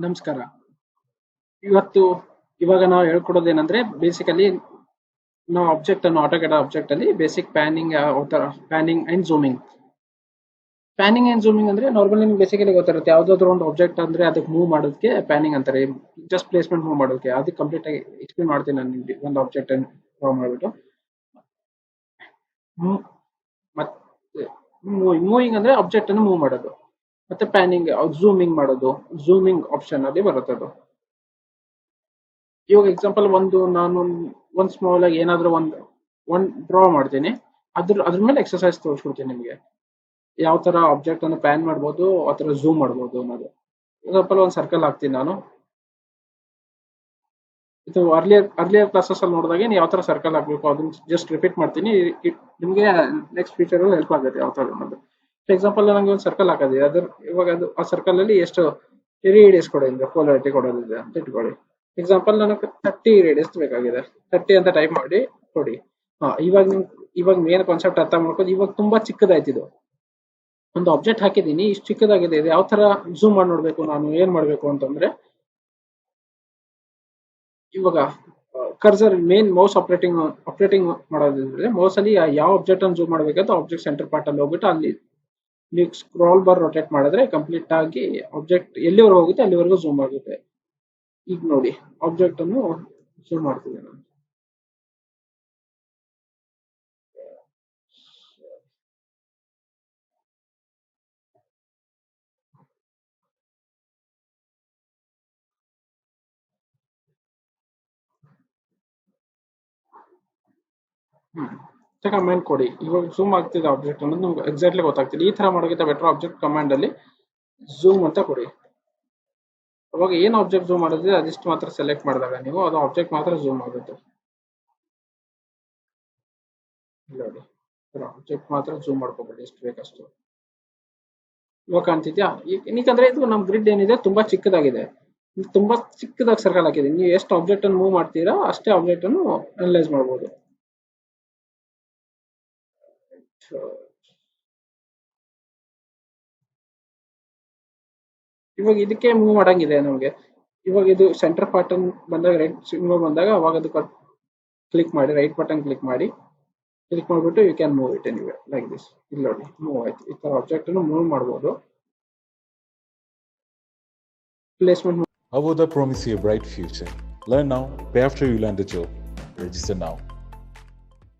ನಮಸ್ಕಾರ. ಇವಾಗ ನಾವು ಹೇಳ್ಕೊಡೋದೇನಂದ್ರೆ ಬೇಸಿಕಲಿ ನಾವು ಆಟೋಕ್ಯಾಡ್ ಆಬ್ಜೆಕ್ಟ್ ಅಲ್ಲಿ basic panning and zooming. Panning and zooming ಅಂದ್ರೆ ನಾರ್ಮಲಿ ನಿಮ್ಗೆ ಬೇಸಿಕಲಿ ಗೊತ್ತಿರುತ್ತೆ, ಯಾವ್ದಾದ್ರು ಒಂದು ಆಬ್ಜೆಕ್ಟ್ ಅಂದ್ರೆ ಅದಕ್ಕೆ ಮೂವ್ ಮಾಡೋದಕ್ಕೆ ಪ್ಯಾನಿಂಗ್ ಅಂತಾರೆ. ಜಸ್ಟ್ ಪ್ಲೇಸ್ಮೆಂಟ್ ಮೂವ್ ಮಾಡೋದಕ್ಕೆ ಅದಕ್ಕೆ ಕಂಪ್ಲೀಟ್ ಆಗಿ ಎಕ್ಸ್ಪ್ಲೇನ್ ಮಾಡ್ತೀನಿ ನಾನು ನಿಮ್ಗೆ. ಒಂದು ಆಬ್ಜೆಕ್ಟ್ ಅನ್ನು ಡ್ರಾ ಮಾಡ್ಬಿಟ್ಟು ಮತ್ತೆ ಮೂವಿಂಗ್ ಅಂದ್ರೆ ಆಬ್ಜೆಕ್ಟ್ ಅನ್ನು ಮೂವ್ ಮಾಡೋದು, ಮತ್ತೆ ಪ್ಯಾನಿಂಗ್ ಝೂಮಿಂಗ್ ಮಾಡೋದು, ಝೂಮಿಂಗ್ ಆಪ್ಷನ್ ಅಲ್ಲಿ ಬರುತ್ತೆ ಅದು. ಇವಾಗ ಎಕ್ಸಾಂಪಲ್ ನಾನು ಒಂದು ಸ್ಮಾಲ್ ಆಗಿ ಏನಾದ್ರೂ ಒಂದು ಡ್ರಾ ಮಾಡ್ತೀನಿ, ಅದ್ರ ಮೇಲೆ ಎಕ್ಸರ್ಸೈಸ್ ತೋರಿಸ್ಕೊಡ್ತೀನಿ ನಿಮಗೆ. ಯಾವ ತರ ಆಬ್ಜೆಕ್ಟ್ ಅನ್ನು ಪ್ಯಾನ್ ಮಾಡ್ಬೋದು, ಆ ತರ ಝೂಮ್ ಮಾಡ್ಬೋದು ಅನ್ನೋದು. ಎಕ್ಸಾಂಪಲ್ ಒಂದು ಸರ್ಕಲ್ ಹಾಕ್ತೀನಿ ನಾನು. ಇದು ಅರ್ಲಿಯರ್ ಕ್ಲಾಸಸ್ ಅಲ್ಲಿ ನೋಡಿದಾಗ ಯಾವ ತರ ಸರ್ಕಲ್ ಹಾಕ್ಬೇಕು ಅದನ್ನ ಜಸ್ಟ್ ರಿಪೀಟ್ ಮಾಡ್ತೀನಿ. ನಿಮಗೆ ನೆಕ್ಸ್ಟ್ ಫ್ಯೂಚರ್ ಹೆಲ್ಪ್ ಆಗುತ್ತೆ ಯಾವ ತರ ಅನ್ನೋದು. ಎಕ್ಸಾಂಪಲ್ ನಂಗೆ ಒಂದು ಸರ್ಕಲ್ ಹಾಕೋದಿದೆ, ಇವಾಗ ಆ ಸರ್ಕಲ್ ಅಲ್ಲಿ ಎಷ್ಟು ರೇಡಿಯಸ್ ಕೊಡೋದಿದೆ, ಪೋಲಾರಿಟಿ ಕೊಡೋದಿದೆ ಅಂತ ಇಟ್ಕೊಳ್ಳಿ. ಎಕ್ಸಾಂಪಲ್ ನನಗೆ 30 ರೇಡಿಯಸ್ ಬೇಕಾಗಿದೆ. 30 ಅಂತ ಟೈಪ್ ಮಾಡಿ ಕೊಡಿ. ಇವಾಗ ಮೇನ್ ಕಾನ್ಸೆಪ್ಟ್ ಅರ್ಥ ಮಾಡ್ಕೊಂಡು, ಇವಾಗ ತುಂಬಾ ಚಿಕ್ಕದಾಯ್ತು ಇದು. ಒಂದು ಆಬ್ಜೆಕ್ಟ್ ಹಾಕಿದೀನಿ, ಇಷ್ಟು ಚಿಕ್ಕದಾಗಿದೆ. ಇದು ಯಾವ ತರ ಝೂಮ್ ಮಾಡಿ ನೋಡ್ಬೇಕು, ನಾನು ಏನ್ ಮಾಡ್ಬೇಕು ಅಂತಂದ್ರೆ, ಇವಾಗ ಕರ್ಸರ್ ಮೇನ್ ಮೌಸ್ ಆಪರೇಟಿಂಗ್ ಮಾಡೋದಿದ್ರೆ ಮೌಸ್ ಅಲ್ಲಿ ಯಾವ ಆಬ್ಜೆಕ್ಟ್ ಅನ್ನು ಝೂಮ್ ಮಾಡ್ಬೇಕಂತ ಆಬ್ಜೆಕ್ಟ್ ಸೆಂಟರ್ ಪಾರ್ಟ್ ಅಲ್ಲಿ ಹೋಗ್ಬಿಟ್ಟು ಅಲ್ಲಿ ನೀವು ಸ್ಕ್ರಾಲ್ ಬಾರ್ ರೊಟೇಟ್ ಮಾಡಿದ್ರೆ ಕಂಪ್ಲೀಟ್ ಆಗಿ ಆಬ್ಜೆಕ್ಟ್ ಎಲ್ಲಿವರೆಗೂ ಹೋಗುತ್ತೆ ಅಲ್ಲಿವರೆಗೂ ಝೂಮ್ ಆಗುತ್ತೆ. ಈಗ ನೋಡಿ ಆಬ್ಜೆಕ್ಟ್ ಅನ್ನು ಝೂಮ್ ಮಾಡ್ತಿದ್ದೆ ನಾನು. ಕಮಾಂಡ್ ಕೊಡಿ. ಇವಾಗ ಝೂಮ್ ಆಗ್ತಿದೆ ಆಬ್ಜೆಕ್ಟ್ ಅನ್ನೋದು ನಮ್ಗೆ ಎಕ್ಸಾಕ್ಟ್ಲಿ ಗೊತ್ತಾಗ್ತಿದೆ. ಈ ತರ ಮಾಡೋಕ್ಕಿಂತ ಬೆಟರ್ ಆಬ್ಜೆಕ್ಟ್ ಕಮಾಂಡ್ ಅಲ್ಲಿ ಝೂಮ್ ಅಂತ ಕೊಡಿ. ಅವಾಗ ಏನ್ ಆಬ್ಜೆಕ್ಟ್ ಝೂಮ್ ಮಾಡಿದ್ರೆ ಅದಿಷ್ಟು ಮಾತ್ರ ಸೆಲೆಕ್ಟ್ ಮಾಡಿದಾಗ ನೀವು ಅದು ಆಬ್ಜೆಕ್ಟ್ ಮಾತ್ರ ಝೂಮ್ ಆಗುತ್ತೆ. ನೋಡಿ ಆಬ್ಜೆಕ್ಟ್ ಮಾತ್ರ ಝೂಮ್ ಮಾಡ್ಕೋಬೇಡಿ, ಎಷ್ಟು ಬೇಕಷ್ಟು. ಇವಾಗ ಕಾಣ್ತಿದ್ಯಾ? ಏನಕ್ಕಂದ್ರೆ ಇದು ನಮ್ ಗ್ರಿಡ್ ಏನಿದೆ ತುಂಬಾ ಚಿಕ್ಕದಾಗಿದೆ, ತುಂಬಾ ಚಿಕ್ಕದಾಗಿ ಸರ್ಕಲ್ ಹಾಕಿದೆ. ನೀವು ಎಷ್ಟು ಆಬ್ಜೆಕ್ಟ್ ಅನ್ನು ಮೂವ್ ಮಾಡ್ತೀರಾ ಅಷ್ಟೇ ಆಬ್ಜೆಕ್ಟ್ ಅನ್ನು ಅನಲೈಸ್ ಮಾಡಬಹುದು. ಇವಾಗ ಇದಕ್ಕೆ ಮೂವ್ ಮಾಡಂಗಿದೆ ನಮಗೆ. ಇವಾಗ ಇದು ಸೆಂಟರ್ ಪಾರ್ಟ್ ಬಂದಾಗ ರೈಟ್ ಸಿಂಬಲ್ ಬಂದಾಗ ಅವಾಗ ಅದು ಕ್ಲಿಕ್ ಮಾಡಿ, ರೈಟ್ ಬಟನ್ ಕ್ಲಿಕ್ ಮಾಡಿಬಿಟ್ಟು you can move it anyway like this. ಇಲ್ಲಿ ನೋಡಿ ಮೂವ್ ಆಯ್ತು. ಈ ತರ ಆಬ್ಜೆಕ್ಟ್ ಅನ್ನು ಮೂವ್ ಮಾಡಬಹುದು. Placement. Avodha promises you a bright future. Learn now, pay after you land the job. Register now.